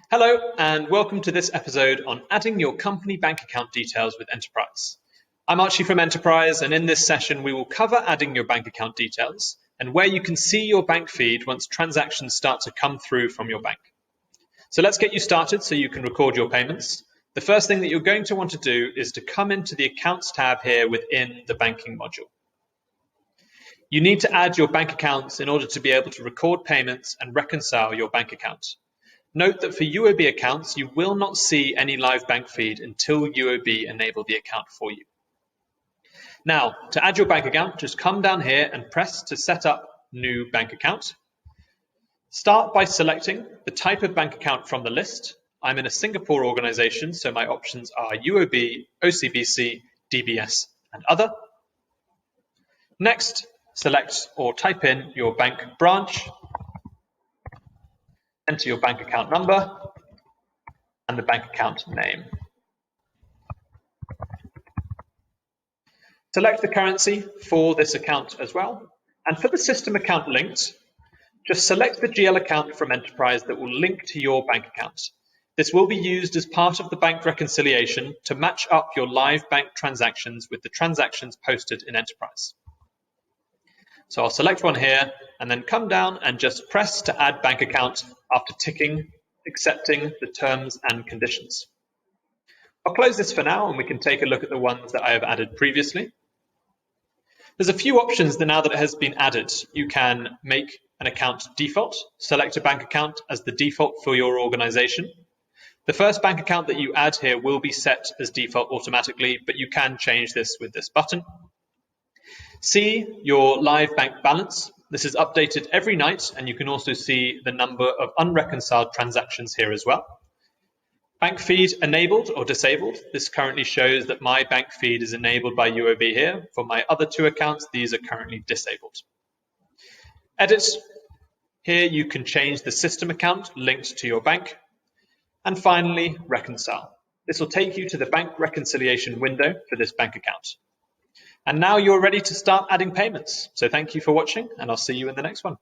Hello and welcome to this episode on adding your company bank account details with Enterpryze. I'm Archie from Enterpryze, and in this session we will cover adding your bank account details and where you can see your bank feed once transactions start to come through from your bank. So let's get you started so you can record your payments. The first thing that you're going to want to do is to come into the Accounts tab here within the Banking module. You need to add your bank accounts in order to be able to record payments and reconcile your bank account. Note that for UOB accounts, you will not see any live bank feed until UOB enable the account for you. Now, to add your bank account, just come down here and press to set up new bank account. Start by selecting the type of bank account from the list. I'm in a Singapore organization, so my options are UOB, OCBC, DBS, and other. Next, select or type in your bank branch. Enter your bank account number and the bank account name. Select the currency for this account as well. And for the system account linked, just select the GL account from Enterpryze that will link to your bank account. This will be used as part of the bank reconciliation to match up your live bank transactions with the transactions posted in Enterpryze. So I'll select one here and then come down and just press to add bank account after ticking, accepting the terms and conditions. I'll close this for now and we can take a look at the ones that I have added previously. There's a few options now that it has been added. You can make an account default, select a bank account as the default for your organization. The first bank account that you add here will be set as default automatically, but you can change this with this button. See your live bank balance. This is updated every night, and you can also see the number of unreconciled transactions here as well. Bank feed enabled or disabled. This currently shows that my bank feed is enabled by UOB here. For my other two accounts, these are currently disabled. Edit. Here you can change the system account linked to your bank. And finally, reconcile. This will take you to the bank reconciliation window for this bank account. And now you're ready to start adding payments. So thank you for watching, and I'll see you in the next one.